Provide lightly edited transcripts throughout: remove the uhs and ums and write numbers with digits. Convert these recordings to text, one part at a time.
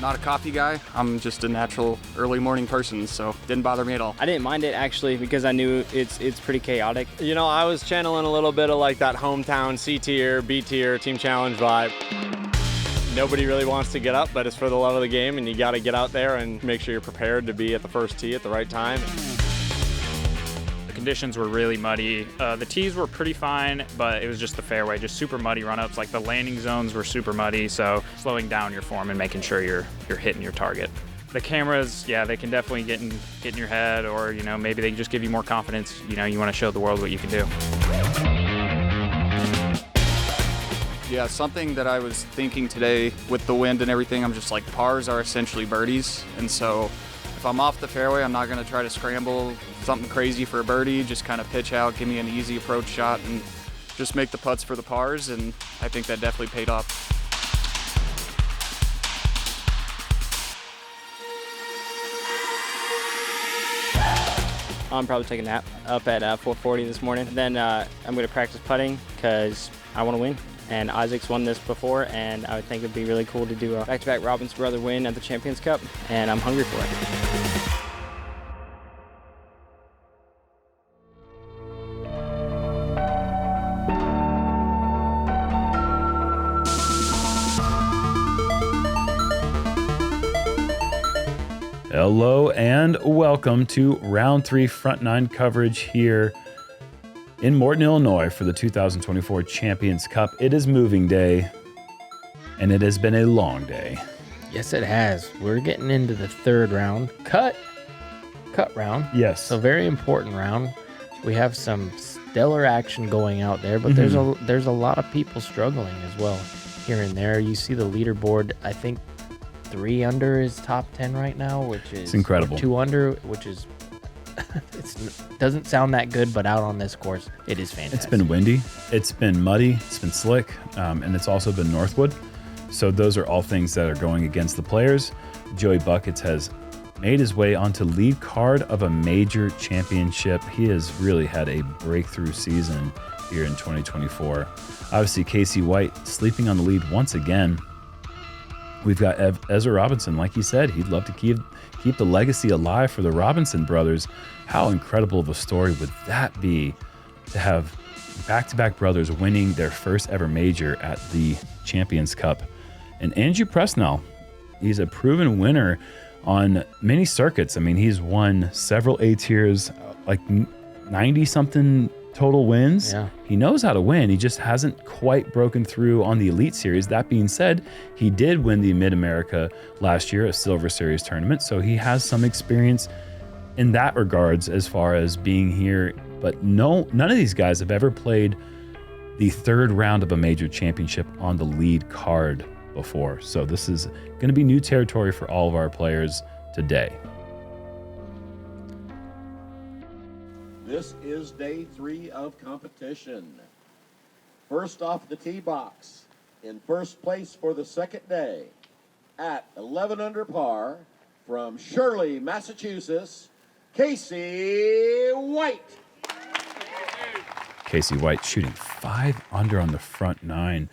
Not a coffee guy. I'm just a natural early morning person, so didn't bother me at all. I didn't mind it actually because I knew it's pretty chaotic. You know, I was channeling a little bit of like that hometown C tier, B tier, team challenge vibe. Nobody really wants to get up, but it's for the love of the game, and you got to get out there and make sure you're prepared to be at the first tee at the right time. The conditions were really muddy. The tees were pretty fine, but it was just the fairway, just super muddy run-ups. Like the landing zones were super muddy, so slowing down your form and making sure you're hitting your target. The cameras, yeah, they can definitely get in your head, or you know, maybe they just give you more confidence. You know, you want to show the world what you can do. Yeah, something that I was thinking today with the wind and everything, I'm just like, pars are essentially birdies. And so if I'm off the fairway, I'm not going to try to scramble something crazy for a birdie. Just kind of pitch out, give me an easy approach shot, and just make the putts for the pars. And I think that definitely paid off. I'm probably taking a nap up at 4:40 this morning. Then I'm going to practice putting because I want to win. And Isaac's won this before, and I would think it'd be really cool to do a back-to-back Robin's brother win at the Champions Cup, and I'm hungry for it. Hello and welcome to Round 3 Front 9 coverage here in Morton, Illinois for the 2024 Champions Cup. It is moving day, and it has been a long day. Yes, it has. We're getting into the third round. Cut round. Yes. So very important round. We have some stellar action going out there, but there's a lot of people struggling as well here and there. You see the leaderboard, I think 3 under is top 10 right now, which is it's incredible. 2 under, which is it doesn't sound that good, but out on this course, it is fantastic. It's been windy, it's been muddy, it's been slick, and it's also been Northwood. So those are all things that are going against the players. Joey Buckets has made his way onto lead card of a major championship. He has really had a breakthrough season here in 2024. Obviously, Casey White sleeping on the lead once again. We've got Ezra Robinson. Like he said, he'd love to keep the legacy alive for the Robinson brothers. How incredible of a story would that be to have back-to-back brothers winning their first ever major at the Champions Cup? And Andrew Presnell, he's a proven winner on many circuits. I mean, he's won several A tiers, like 90-something total wins. Yeah. He knows how to win. He just hasn't quite broken through on the Elite Series. That being said, he did win the Mid-America last year, a Silver Series tournament, so he has some experience in that regards as far as being here. But none of these guys have ever played the third round of a major championship on the lead card before. So this is going to be new territory for all of our players today. This is day 3 of competition. First off the tee box, in first place for the second day, at 11 under par, from Shirley, Massachusetts, Casey White. Casey White shooting 5 under on the front 9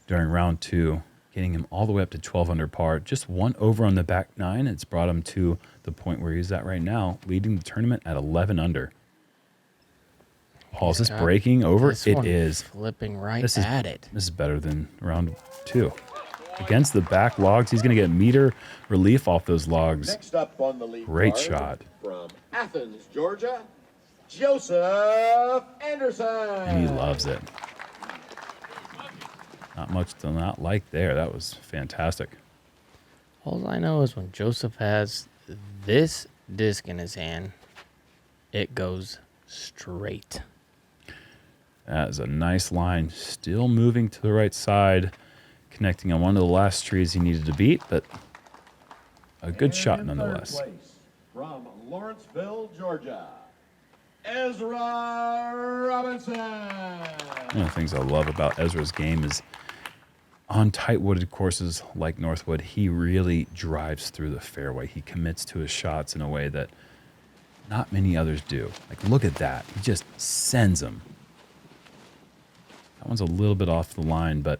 during round 2, getting him all the way up to 12 under par. Just 1 over on the back 9. It's brought him to the point where he's at right now, leading the tournament at 11 under. Paul, is this breaking over? It is. Flipping right at it. This is better than round 2. Against the back logs, he's going to get meter relief off those logs. Next up on the lead Great card, shot. from Athens, Georgia, Joseph Anderson. And he loves it. Not much to not like there. That was fantastic. All I know is when Joseph has this disc in his hand, it goes straight. That is a nice line. Still moving to the right side, connecting on one of the last trees he needed to beat, but a good shot nonetheless. Third place, from Lawrenceville, Georgia, Ezra Robinson. One of the things I love about Ezra's game is on tight wooded courses like Northwood, he really drives through the fairway. He commits to his shots in a way that not many others do. Like, look at that. He just sends them. That one's a little bit off the line, but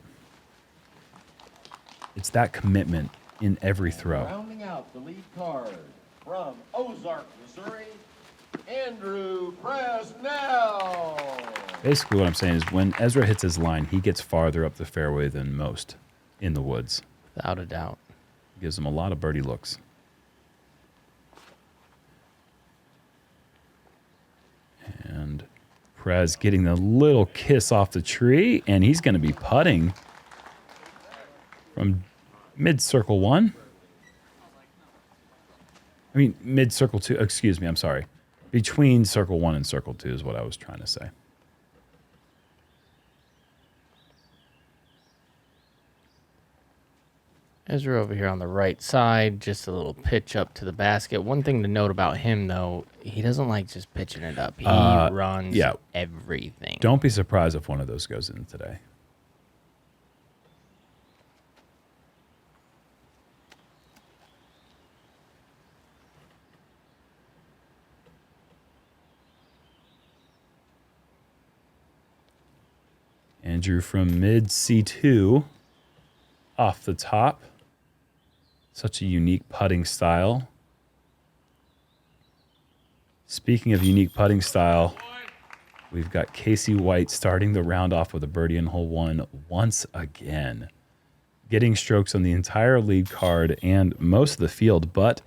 it's that commitment in every throw. Rounding out the lead card from Ozark, Missouri, Andrew Presnell. Basically what I'm saying is when Ezra hits his line, he gets farther up the fairway than most in the woods. Without a doubt. Gives him a lot of birdie looks. And Prez getting the little kiss off the tree, and he's going to be putting from mid-circle 1. I mean, mid-circle 2. Excuse me, I'm sorry. Between circle 1 and circle 2 is what I was trying to say. Ezra over here on the right side, just a little pitch up to the basket. One thing to note about him, though, he doesn't like just pitching it up. He runs everything. Don't be surprised if one of those goes in today. Andrew from mid C2 off the top. Such a unique putting style. Speaking of unique putting style, we've got Casey White starting the round off with a birdie in hole 1 once again. Getting strokes on the entire lead card and most of the field, but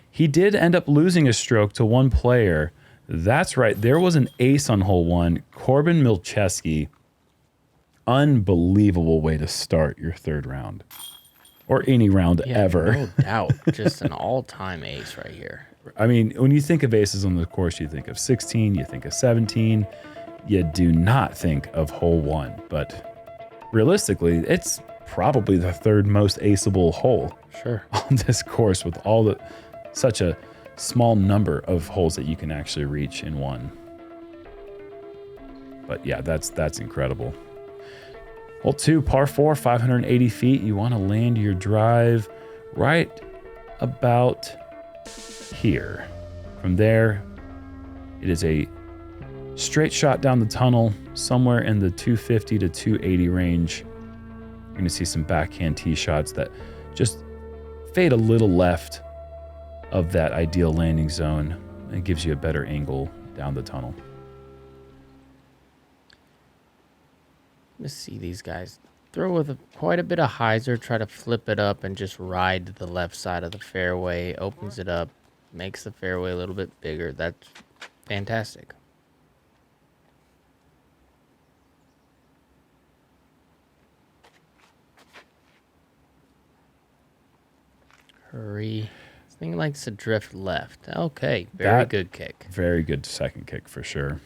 he did end up losing a stroke to one player. That's right, there was an ace on hole 1, Corbin Milcheski. Unbelievable way to start your third round. Or any round ever. No doubt. Just an all-time ace right here. I mean, when you think of aces on the course, you think of 16, you think of 17. You do not think of hole 1. But realistically, it's probably the third most aceable hole on this course with such a small number of holes that you can actually reach in one. But yeah, that's incredible. Hole 2, par 4, 580 feet. You want to land your drive right about here. From there, it is a straight shot down the tunnel, somewhere in the 250 to 280 range. You're going to see some backhand tee shots that just fade a little left of that ideal landing zone. It gives you a better angle down the tunnel. Let's see these guys throw with quite a bit of hyzer, try to flip it up and just ride to the left side of the fairway, opens it up, makes the fairway a little bit bigger. That's fantastic. Hurry. This thing likes to drift left. Okay, very good kick. Very good second kick for sure.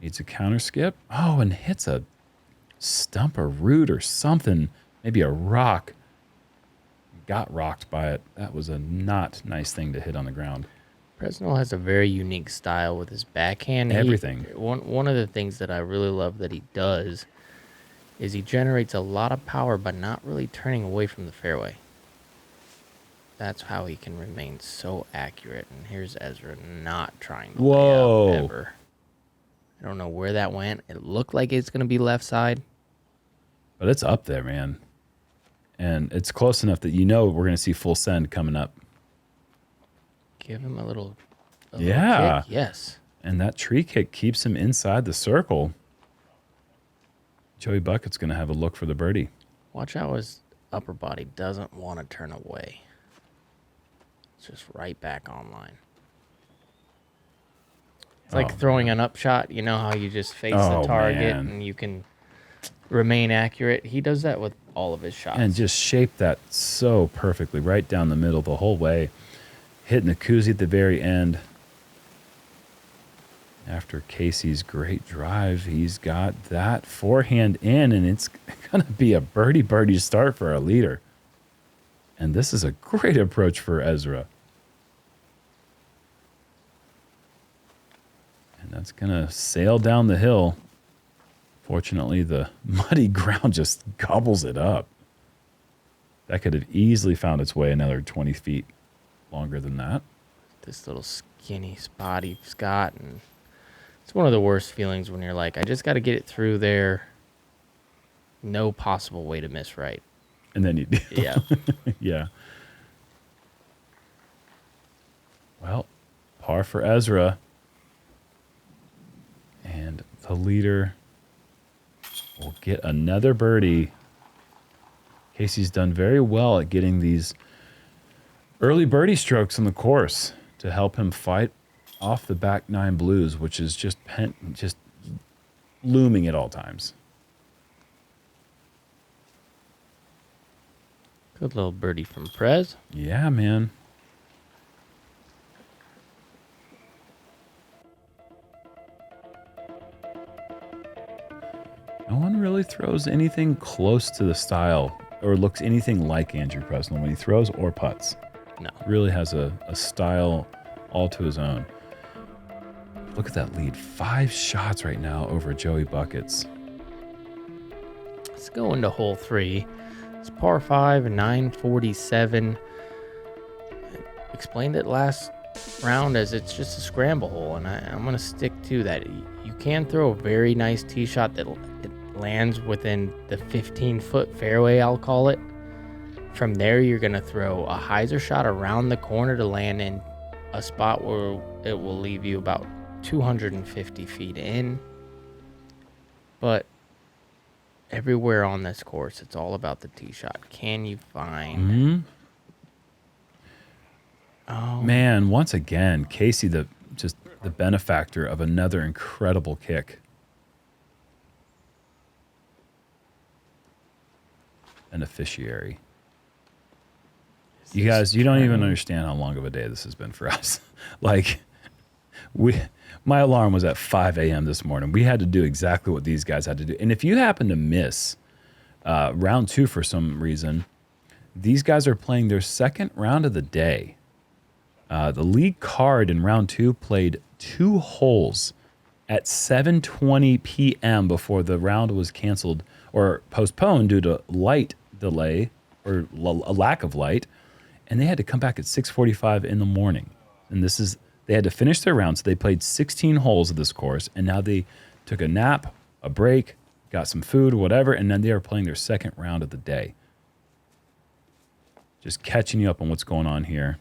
Needs a counter skip. Oh, and hits a stump or root or something. Maybe a rock. Got rocked by it. That was a not nice thing to hit on the ground. Presnell has a very unique style with his backhand. Everything. One of the things that I really love that he does is he generates a lot of power but not really turning away from the fairway. That's how he can remain so accurate. And here's Ezra not trying to lay up ever. I don't know where that went. It looked like it's going to be left side. But it's up there, man. And it's close enough that we're going to see full send coming up. Give him a little kick. Yes. And that tree kick keeps him inside the circle. Joey Bucket's going to have a look for the birdie. Watch how his upper body doesn't want to turn away. It's just right back online. It's like throwing an upshot. You know how you just face the target and you can remain accurate? He does that with all of his shots. And just shape that so perfectly right down the middle the whole way. Hitting the koozie at the very end. After Casey's great drive, he's got that forehand in, and it's going to be a birdie start for our leader. And this is a great approach for Ezra. And that's going to sail down the hill. Fortunately, the muddy ground just gobbles it up. That could have easily found its way another 20 feet longer than that. This little skinny spot he's got, and It's one of the worst feelings when you're like, I just got to get it through there. No possible way to miss right. And then you do. Yeah. Yeah. Well, par for Ezra. And the leader will get another birdie. Casey's done very well at getting these early birdie strokes on the course to help him fight off the back nine blues, which is just looming at all times. Good little birdie from Prez. Yeah, man. No one really throws anything close to the style or looks anything like Andrew Presnell when he throws or putts. No. Really has a style all to his own. Look at that lead. 5 shots right now over Joey Buckets. Let's go into hole 3. It's par 5, 947. I explained it last round as it's just a scramble hole, and I'm going to stick to that. You can throw a very nice tee shot that it lands within the 15-foot fairway, I'll call it. From there, you're going to throw a hyzer shot around the corner to land in a spot where it will leave you about 250 feet in. But everywhere on this course, it's all about the tee shot. Can you find... Mm-hmm. Oh, Man, once again, Casey, the benefactor of another incredible kick. An officiary. You guys, you don't even understand how long of a day this has been for us. Like, my alarm was at 5 a.m. this morning. We had to do exactly what these guys had to do. And if you happen to miss round 2 for some reason, these guys are playing their second round of the day. The lead card in round 2 played 2 holes at 7:20 p.m. before the round was canceled or postponed due to light delay or a lack of light, and they had to come back at 6:45 in the morning. And they had to finish their round, so they played 16 holes of this course, and now they took a nap, a break, got some food, whatever, and then they are playing their second round of the day. Just catching you up on what's going on here.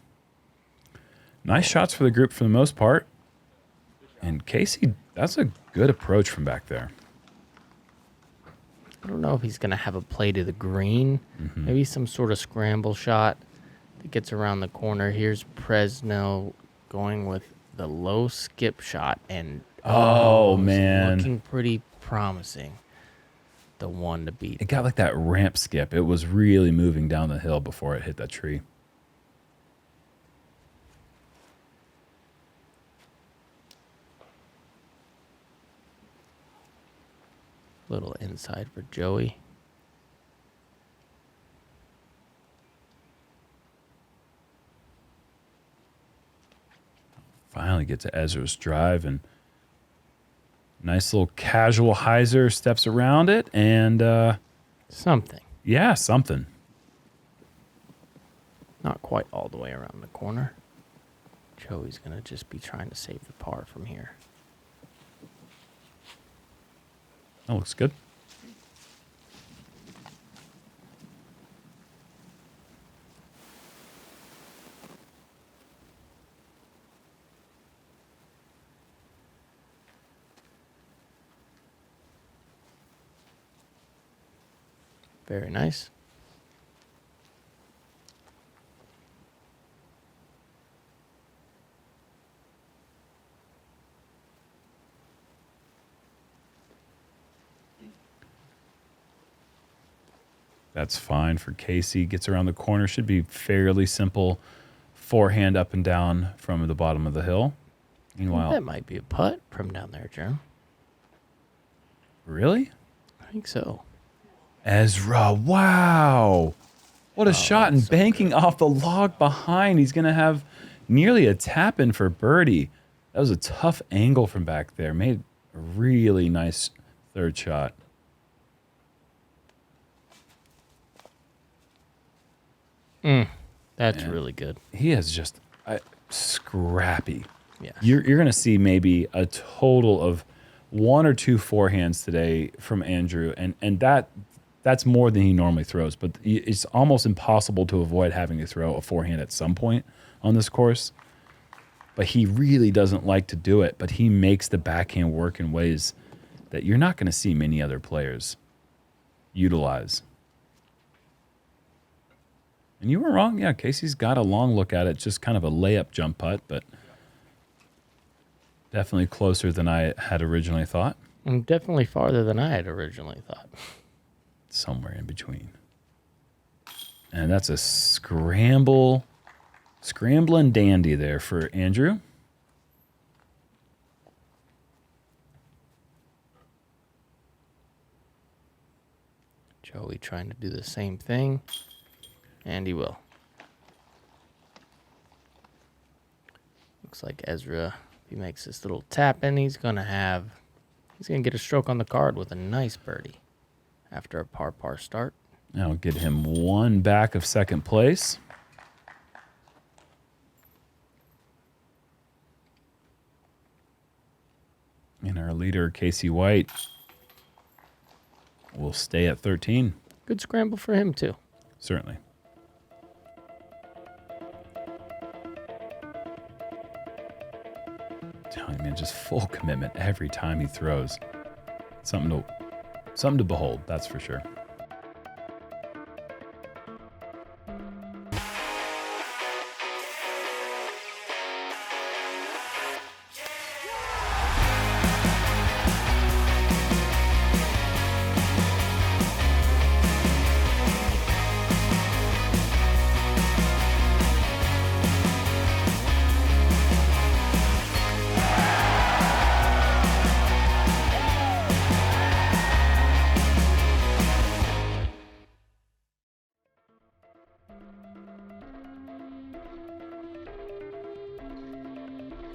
Nice shots for the group for the most part. And Casey, that's a good approach from back there. I don't know if he's going to have a play to the green. Mm-hmm. Maybe some sort of scramble shot that gets around the corner. Here's Presnell going with the low skip shot. And Oh, it's man. looking pretty promising. The one to beat. It got like that ramp skip. It was really moving down the hill before it hit that tree. Little inside for Joey. Finally get to Ezra's drive, and nice little casual hyzer steps around it, and Something. yeah, something. Not quite all the way around the corner. Joey's going to just be trying to save the par from here. That looks good. Very nice. That's fine for Casey. Gets around the corner. Should be fairly simple. Forehand up and down from the bottom of the hill. Meanwhile, That might be a putt from down there, Jerm. really? I think so. Ezra, wow. What a shot, and that's so banking off the log behind. He's going to have nearly a tap in for birdie. That was a tough angle from back there. Made a really nice third shot. That's Yeah. really good. He is just scrappy. Yes. You're going to see maybe a total of 1 or 2 forehands today from Andrew, and that's more than he normally throws. But it's almost impossible to avoid having to throw a forehand at some point on this course. But he really doesn't like to do it. But he makes the backhand work in ways that you're not going to see many other players utilize. And you were wrong. Yeah, Casey's got a long look at it, just kind of a layup jump putt, but definitely closer than I had originally thought. And definitely farther than I had originally thought. Somewhere in between. And that's a scrambling dandy there for Andrew. Joey trying to do the same thing. And he will. Looks like Ezra, if he makes this little tap in, he's gonna get a stroke on the card with a nice birdie after a par start. That'll get him 1 back of second place. And our leader, Casey White, will stay at 13. Good scramble for him, too. Certainly. Telling you, man, just full commitment every time he throws. Something to behold, that's for sure.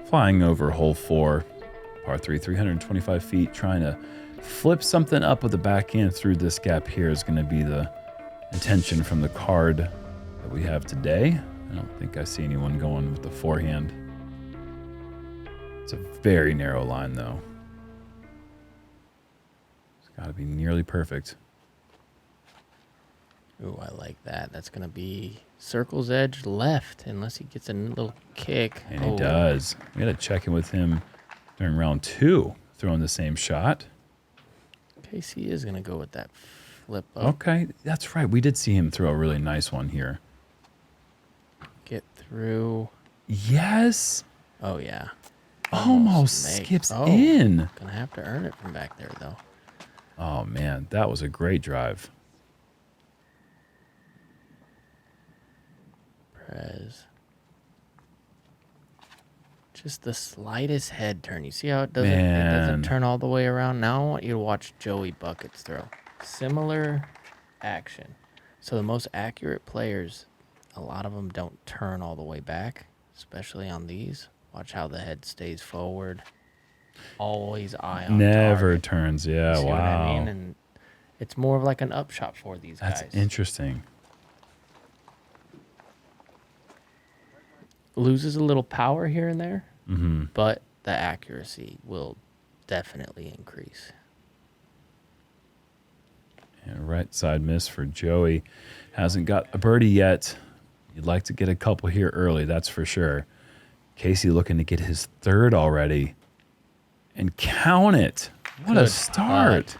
Flying over hole 4, par 3, 325 feet, trying to flip something up with the backhand through this gap here is going to be the intention from the card that we have today. I don't think I see anyone going with the forehand. It's a very narrow line, though. It's got to be nearly perfect. Ooh, I like that. That's going to be circle's edge left, unless he gets a little kick. And he does. We got to check in with him during round 2, throwing the same shot. Casey is going to go with that flip up. Okay, that's right. We did see him throw a really nice one here. Get through. Yes. Oh, yeah. Almost skips in. Going to have to earn it from back there, though. Oh, man, that was a great drive. Prez. Just the slightest head turn. You see how it doesn't turn all the way around? Now I want you to watch Joey Buckets throw. Similar action. So the most accurate players, a lot of them don't turn all the way back, especially on these. Watch how the head stays forward. Always eye on Never target. turns. Yeah, You see wow. what I mean? And it's more of like an upshot for these guys. That's interesting. Loses a little power here and there, but the accuracy will definitely increase. And right side miss for Joey. Hasn't got a birdie yet. You'd like to get a couple here early, that's for sure. Casey looking to get his 3rd already. And count it. What a start.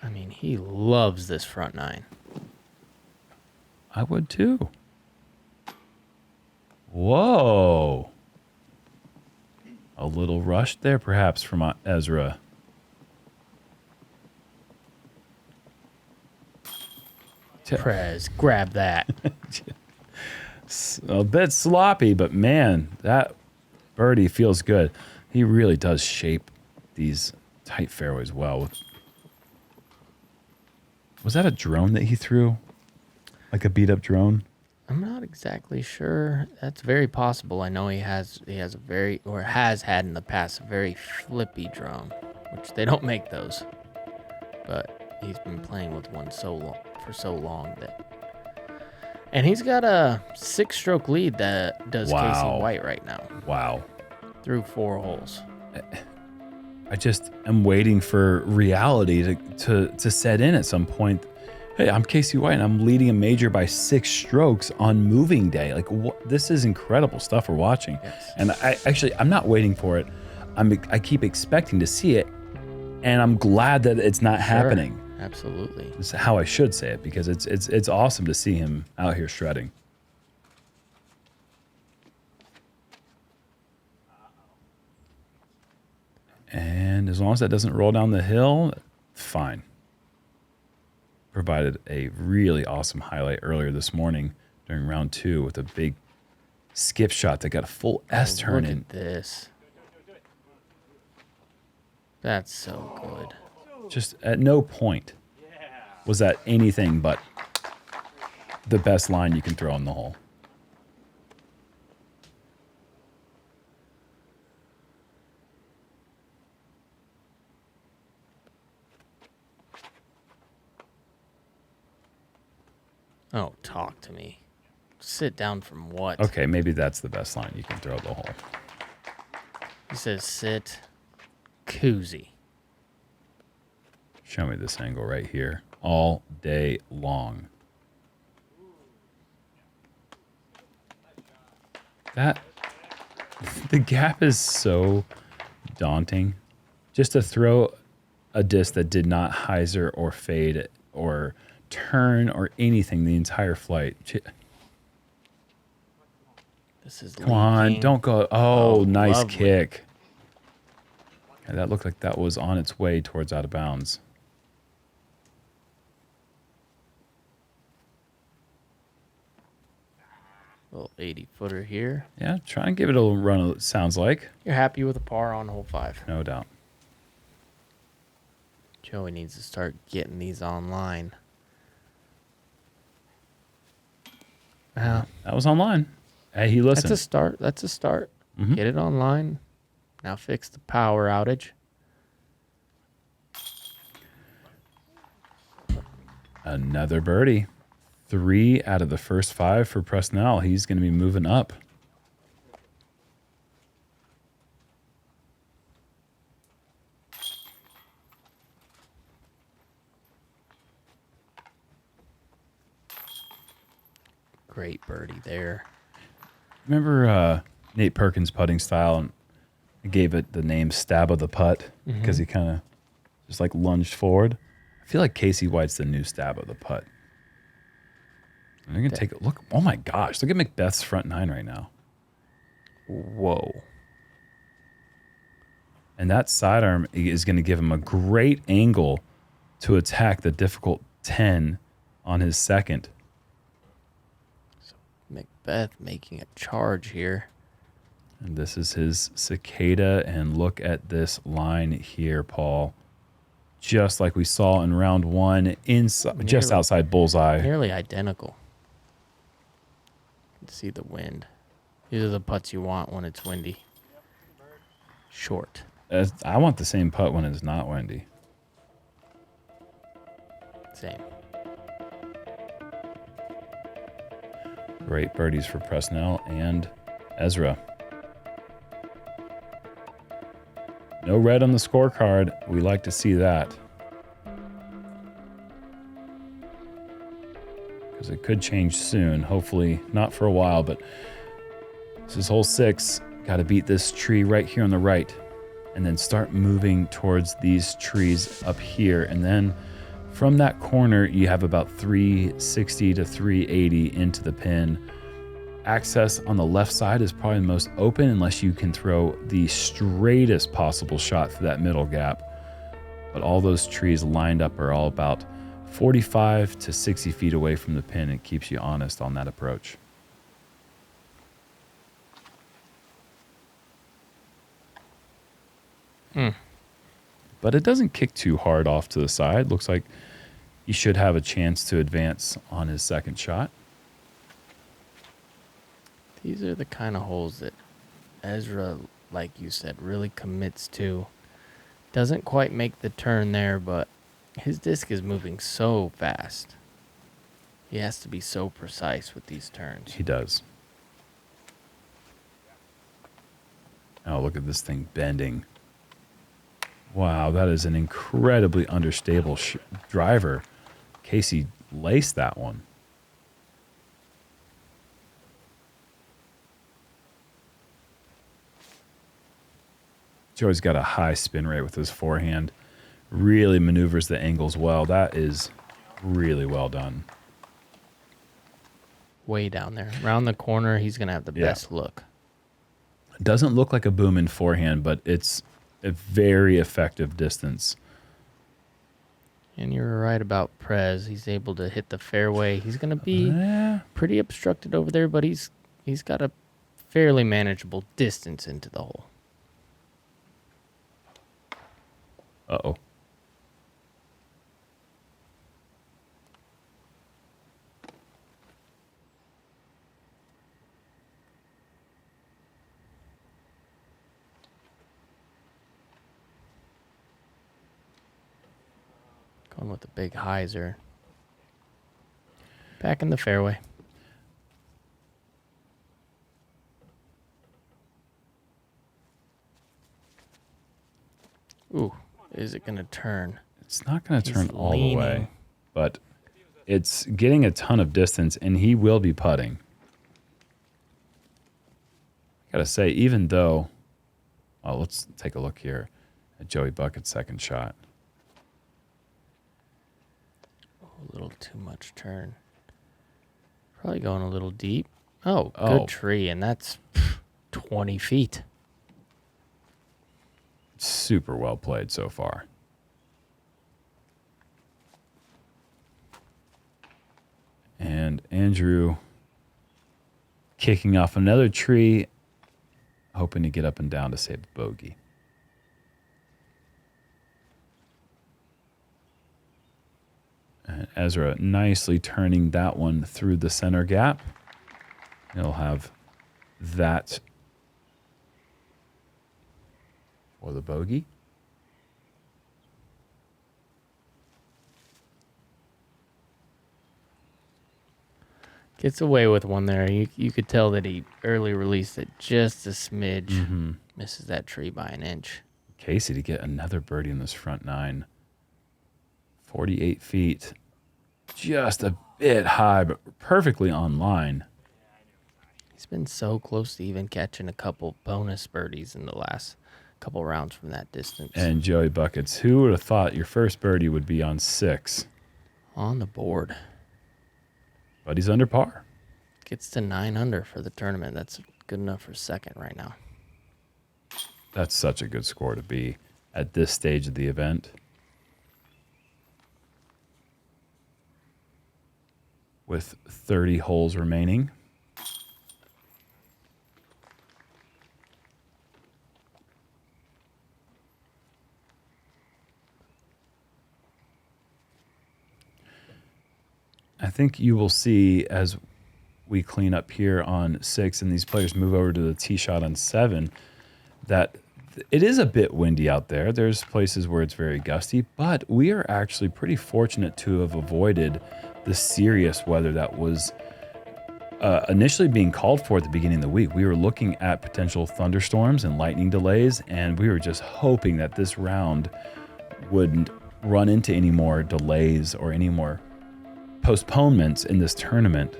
I mean, he loves this front 9. I would too. Whoa. A little rush there, perhaps, from Ezra. Prez, grab that. A bit sloppy, but man, that birdie feels good. He really does shape these tight fairways well. Was that a drone that he threw? Like a beat-up drone? I'm not exactly sure. That's very possible. I know he has a very, or has had in the past, a very flippy drone, which they don't make those. But he's been playing with one for so long that And he's got a 6-stroke lead that does Casey Wow. White right now Wow. through 4 holes. I just am waiting for reality to set in at some point. Hey, I'm Casey White, and I'm leading a major by 6 strokes on moving day. Like, this is incredible stuff we're watching. Yes. And I'm not waiting for it. I keep expecting to see it, and I'm glad that it's not happening. Absolutely. This is how I should say it, because it's awesome to see him out here shredding. And as long as that doesn't roll down the hill, fine. Provided a really awesome highlight earlier this morning during round 2 with a big skip shot that got a full S turn Look in. at this. That's so good. Just at no point was that anything but the best line you can throw in the hole. Oh, talk to me. Sit down from what? Okay, maybe that's the best line you can throw at the hole. He says sit. Koozie. Show me this angle right here all day long. The gap is so daunting. Just to throw a disc that did not hyzer or fade or turn or anything the entire flight. This is Come on, leaking. don't go. Oh, nice lovely. kick. Yeah, that looked like that was on its way towards out of bounds. Little 80-footer here. Yeah, try and give it a little run, it sounds like. You're happy with a par on hole 5. No doubt. Joey needs to start getting these online. That was online. Hey, he listened. That's a start. That's a start. Mhm. Get it online. Now fix the power outage. Another birdie. 3 out of the first 5 for Presnell. He's going to be moving up. Great birdie there. Remember Nate Perkins' putting style? And I gave it the name Stab of the Putt because he kind of just like lunged forward. I feel like Casey White's the new Stab of the Putt. And they're going to take a look. Oh my gosh. Look at Macbeth's front 9 right now. Whoa. And that sidearm is going to give him a great angle to attack the difficult 10 on his second. Macbeth making a charge here. And this is his cicada. And look at this line here, Paul. Just like we saw in round 1, inside, just outside bullseye. Nearly identical. You can see the wind. These are the putts you want when it's windy. Short. I want the same putt when it's not windy. Same. Great birdies for Presnell and Ezra. No red on the scorecard. We like to see that. Because it could change soon. Hopefully not for a while, but this is hole 6. Got to beat this tree right here on the right. And then start moving towards these trees up here. And then from that corner, you have about 360 to 380 into the pin. Access on the left side is probably the most open unless you can throw the straightest possible shot through that middle gap. But all those trees lined up are all about 45 to 60 feet away from the pin. It keeps you honest on that approach. But it doesn't kick too hard off to the side. Looks like he should have a chance to advance on his second shot. These are the kind of holes that Ezra, like you said, really commits to. Doesn't quite make the turn there, but his disc is moving so fast. He has to be so precise with these turns. He does. Oh, look at this thing bending. Wow, that is an incredibly understable driver. Casey laced that one. Joey's got a high spin rate with his forehand. Really maneuvers the angles well. That is really well done. Way down there. Around the corner, he's going to have the best look. It doesn't look like a boom in forehand, but it's a very effective distance. And you're right about Prez. He's able to hit the fairway. He's going to be pretty obstructed over there, but he's got a fairly manageable distance into the hole. Uh-oh. Going with the big hyzer. Back in the fairway. Ooh, is it going to turn? It's not going to turn all leaning. the way, but it's getting a ton of distance, and he will be putting. I got to say, even though... Well, let's take a look here at Joey Bucket's second shot. A little too much turn. Probably going a little deep. Oh, good tree, and that's 20 feet. Super well played so far. And Andrew kicking off another tree, hoping to get up and down to save the bogey. And Ezra nicely turning that one through the center gap. He'll have that for the bogey. Gets away with one there. You could tell that he early released it just a smidge. Mm-hmm. Misses that tree by an inch. Casey to get another birdie in this front nine. 48 feet. Just a bit high, but perfectly on line. He's been so close to even catching a couple bonus birdies in the last couple rounds from that distance. And Joey Buckets, who would have thought your first birdie would be on 6? On the board. But he's under par. Gets to 9 under for the tournament. That's good enough for second right now. That's such a good score to be at this stage of the event. With 30 holes remaining. I think you will see as we clean up here on 6 and these players move over to the tee shot on 7 that it is a bit windy out there. There's places where it's very gusty, but we are actually pretty fortunate to have avoided the serious weather that was initially being called for at the beginning of the week. We were looking at potential thunderstorms and lightning delays, and we were just hoping that this round wouldn't run into any more delays or any more postponements in this tournament.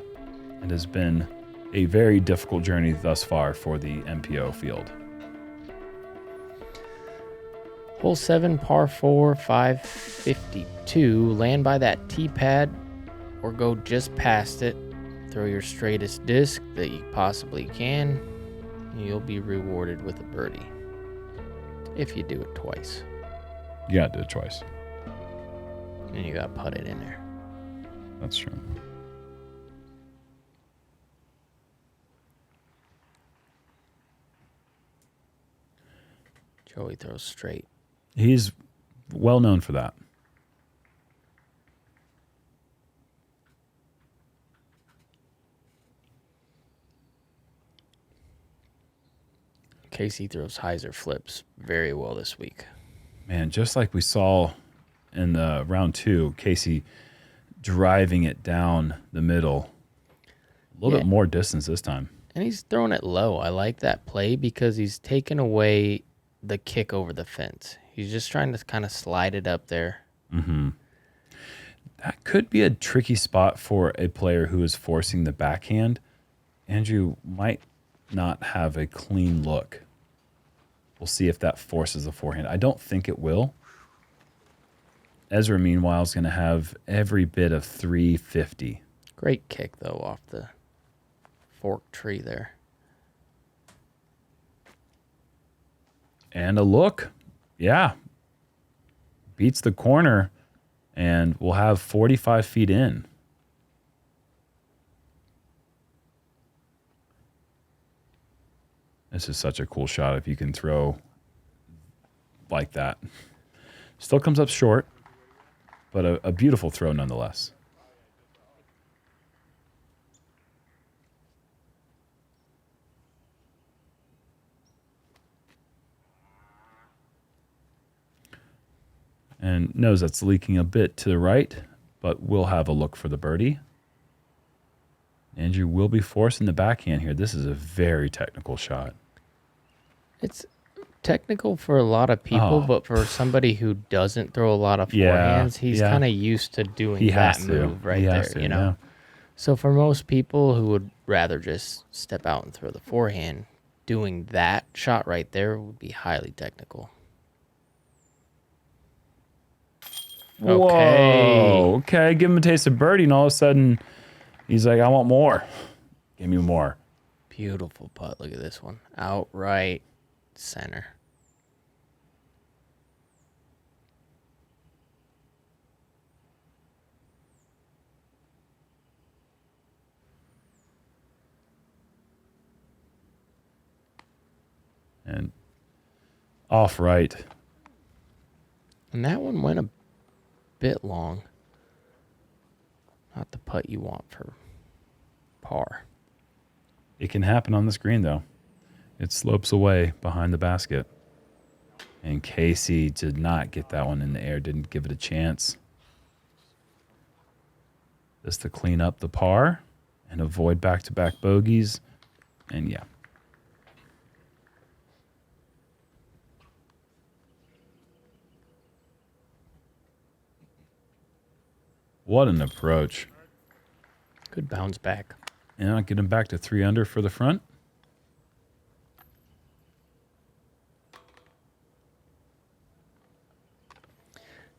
It has been a very difficult journey thus far for the MPO field. Hole 7, par 4, 552. Land by that tee pad or go just past it. Throw your straightest disc that you possibly can. And you'll be rewarded with a birdie. If you do it twice. You gotta do it twice. And you got to put it in there. That's true. Joey throws straight. He's well known for that. Casey throws hyzer flips very well this week. Man, just like we saw in the round 2, Casey driving it down the middle. A little bit more distance this time. And he's throwing it low. I like that play because he's taken away the kick over the fence. He's just trying to kind of slide it up there. Mm-hmm. That could be a tricky spot for a player who is forcing the backhand. Andrew might not have a clean look. We'll see if that forces the forehand. I don't think it will. Ezra, meanwhile, is going to have every bit of 350. Great kick, though, off the fork tree there. And a look. Yeah. Beats the corner, and we'll have 45 feet in. This is such a cool shot if you can throw like that. Still comes up short, but a beautiful throw nonetheless. And knows that's leaking a bit to the right, but we'll have a look for the birdie. Andrew will be forcing the backhand here. This is a very technical shot. It's technical for a lot of people, but for somebody who doesn't throw a lot of forehands, he's kind of used to doing that move right there, you know? Yeah. So for most people who would rather just step out and throw the forehand, doing that shot right there would be highly technical. Whoa, okay, give him a taste of birdie, and all of a sudden, he's like, I want more. Give me more. Beautiful putt. Look at this one. Outright center. And off right. And that one went a bit long. Not the putt you want for par. It can happen on this green, though. It slopes away behind the basket. And Casey did not get that one in the air, didn't give it a chance. Just to clean up the par and avoid back-to-back bogeys. And yeah. What an approach. Good bounce back. And I'll get him back to 3 under for the front.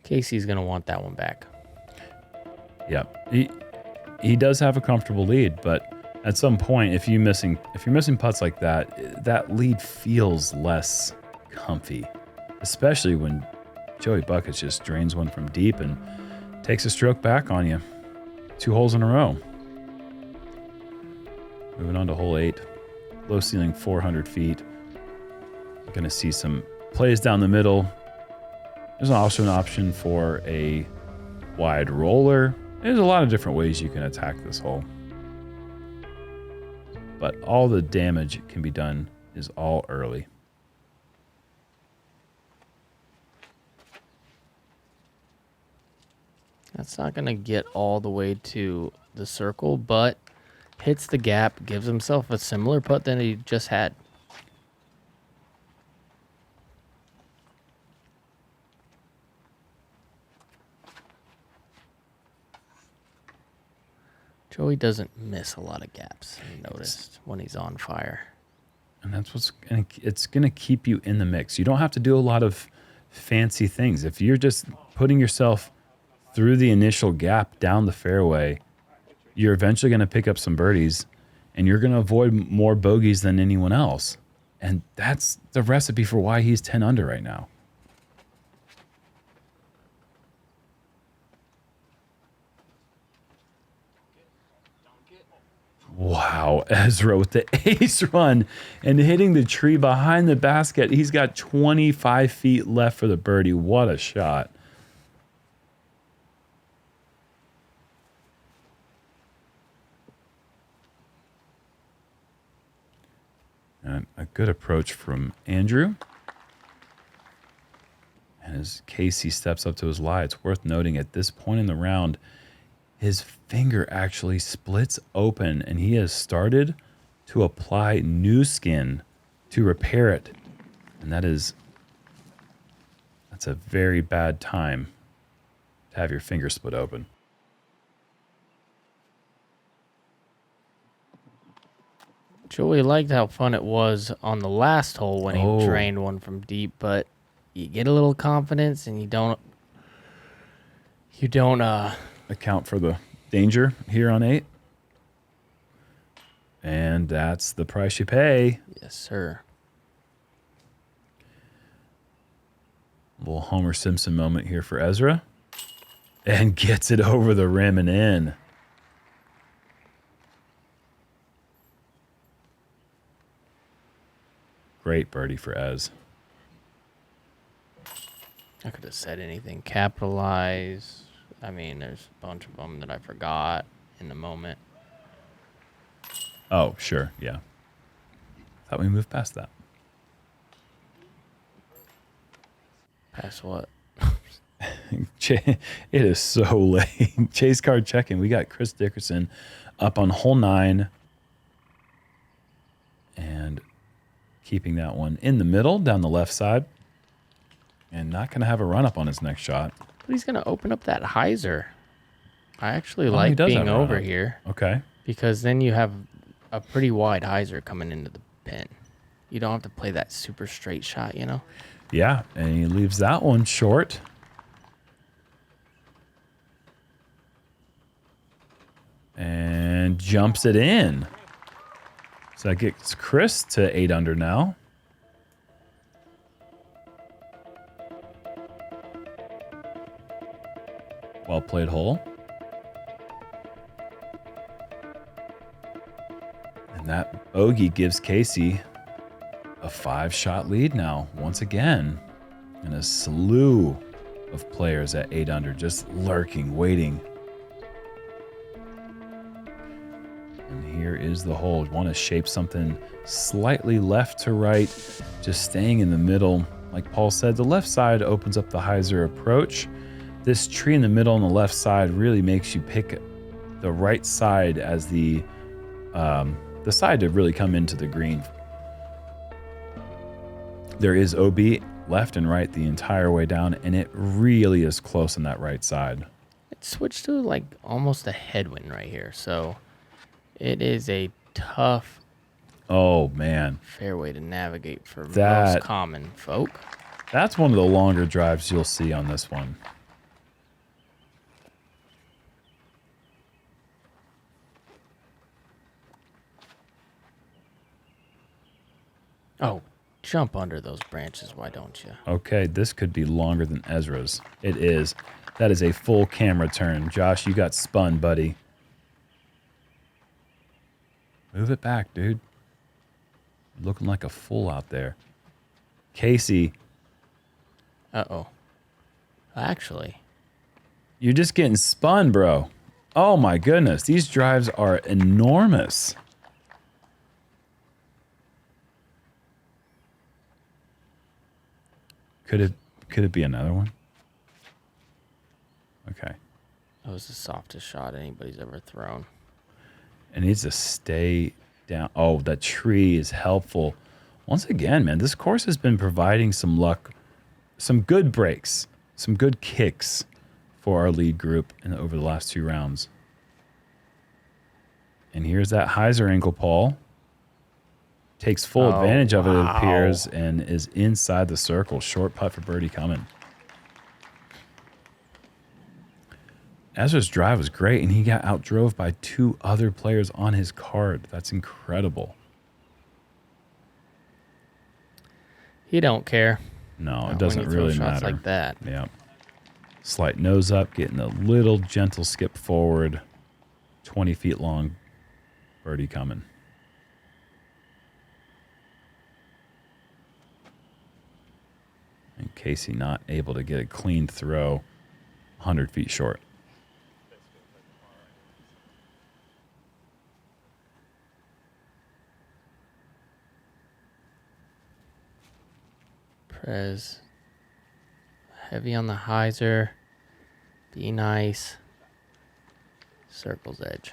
Casey's going to want that one back. Yeah. He does have a comfortable lead, but at some point, if you're missing putts like that, that lead feels less comfy, especially when Joey Buckets just drains one from deep and takes a stroke back on you. 2 holes in a row. Moving on to hole 8. Low ceiling 400 feet. Going to see some plays down the middle. There's also an option for a wide roller. There's a lot of different ways you can attack this hole. But all the damage can be done is all early. That's not going to get all the way to the circle, but hits the gap, gives himself a similar putt than he just had. Joey doesn't miss a lot of gaps, I noticed, when he's on fire. And that's it's going to keep you in the mix. You don't have to do a lot of fancy things. If you're just putting yourself through the initial gap down the fairway, you're eventually going to pick up some birdies, and you're going to avoid more bogeys than anyone else. And that's the recipe for why he's 10 under right now. Wow, Ezra with the ace run and hitting the tree behind the basket. He's got 25 feet left for the birdie. What a shot. And a good approach from Andrew. And as Casey steps up to his lie, it's worth noting at this point in the round, his finger actually splits open, and he has started to apply new skin to repair it. And that's a very bad time to have your finger split open. Joey liked how fun it was on the last hole when Oh. he drained one from deep, but you get a little confidence and you don't Account for the danger here on 8. And that's the price you pay. Yes, sir. Little Homer Simpson moment here for Ezra. And gets it over the rim and in. Great birdie for Ez. I could have said anything. Capitalize. I mean, there's a bunch of them that I forgot in the moment. Oh, sure. Yeah. Thought we moved past that. Past what? It is so late. Chase card checking. We got Chris Dickerson up on hole 9. And keeping that one in the middle, down the left side. And not going to have a run up on his next shot. But he's going to open up that hyzer. I actually He like does being have a over run-up. here Okay. because then you have a pretty wide hyzer coming into the pin. You don't have to play that super straight shot, you know? Yeah, and he leaves that one short. And jumps it in. So that gets Chris to 8 under now. Well played hole. And that bogey gives Casey a 5-shot lead now, once again. And a slew of players at 8 under, just lurking, waiting. And here is the hole. Want to shape something slightly left to right, just staying in the middle. Like Paul said, the left side opens up the hyzer approach. This tree in the middle on the left side really makes you pick the right side as the side to really come into the green. There is OB left and right the entire way down, and it really is close on that right side. It switched to like almost a headwind right here. So it is a tough Oh, man. fairway to navigate for That- most common folk. That's one of the longer drives you'll see on this one. Oh, jump under those branches. Why don't you? Okay, this could be longer than Ezra's. It is. That is a full camera turn. Josh, you got spun, buddy. Move it back, dude. Looking like a fool out there. Casey, Uh-oh. Actually, you're just getting spun, bro. Oh my goodness. These drives are enormous. Could it be another one? Okay. that was the softest shot anybody's ever thrown. It needs to stay down. Oh, that tree is helpful. Once again, man, this course has been providing some luck, some good breaks, some good kicks for our lead group over the last 2 rounds. And here's that hyzer ankle, Paul. Takes full advantage of it, it appears, and is inside the circle. Short putt for birdie coming. Ezra's drive was great, and he got outdrove by 2 other players on his card. That's incredible. He don't care. No, it When doesn't you throw really shots matter. like that. Yeah. Slight nose up, getting a little gentle skip forward. 20 feet long birdie coming. And Casey not able to get a clean throw. 100 feet short. Prez. Heavy on the hyzer. Be nice. Circle's edge.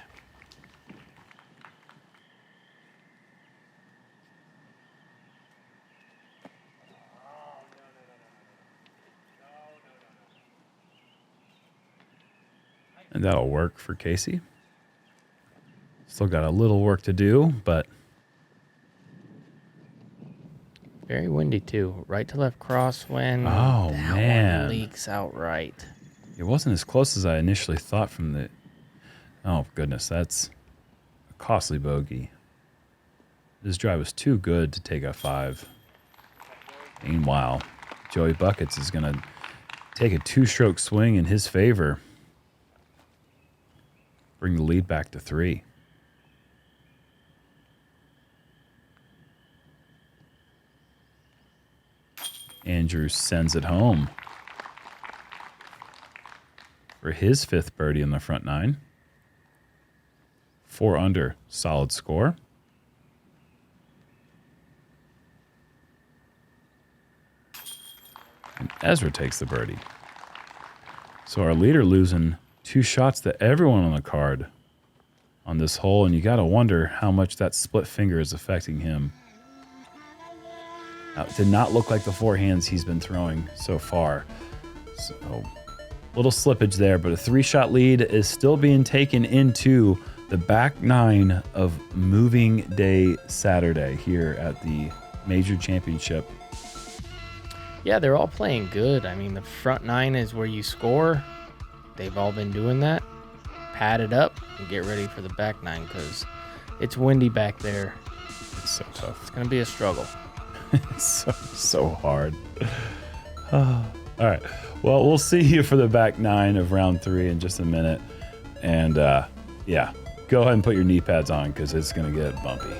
And that'll work for Casey. Still got a little work to do, but Very windy too. Right to left crosswind. Oh, that man. one leaks outright. it wasn't as close as I initially thought from the... Oh, goodness, that's a costly bogey. This drive was too good to take a 5. Meanwhile, Joey Buckets is going to take a 2-stroke swing in his favor. Bring the lead back to 3. Andrew sends it home for his 5th birdie in the front 9. 4 under, solid score. And Ezra takes the birdie. So our leader losing 2 shots to everyone on the card on this hole, and you got to wonder how much that split finger is affecting him. It did not look like the forehands he's been throwing so far. So, little slippage there, but a 3-shot lead is still being taken into the back 9 of Moving Day Saturday here at the Major Championship. Yeah, they're all playing good. I mean, the front 9 is where you score. They've all been doing that. Pad it up and get ready for the back 9 because it's windy back there. It's so tough. It's going to be a struggle. It's so hard. All right. Well, we'll see you for the back 9 of round 3 in just a minute. And yeah, go ahead and put your knee pads on because it's going to get bumpy.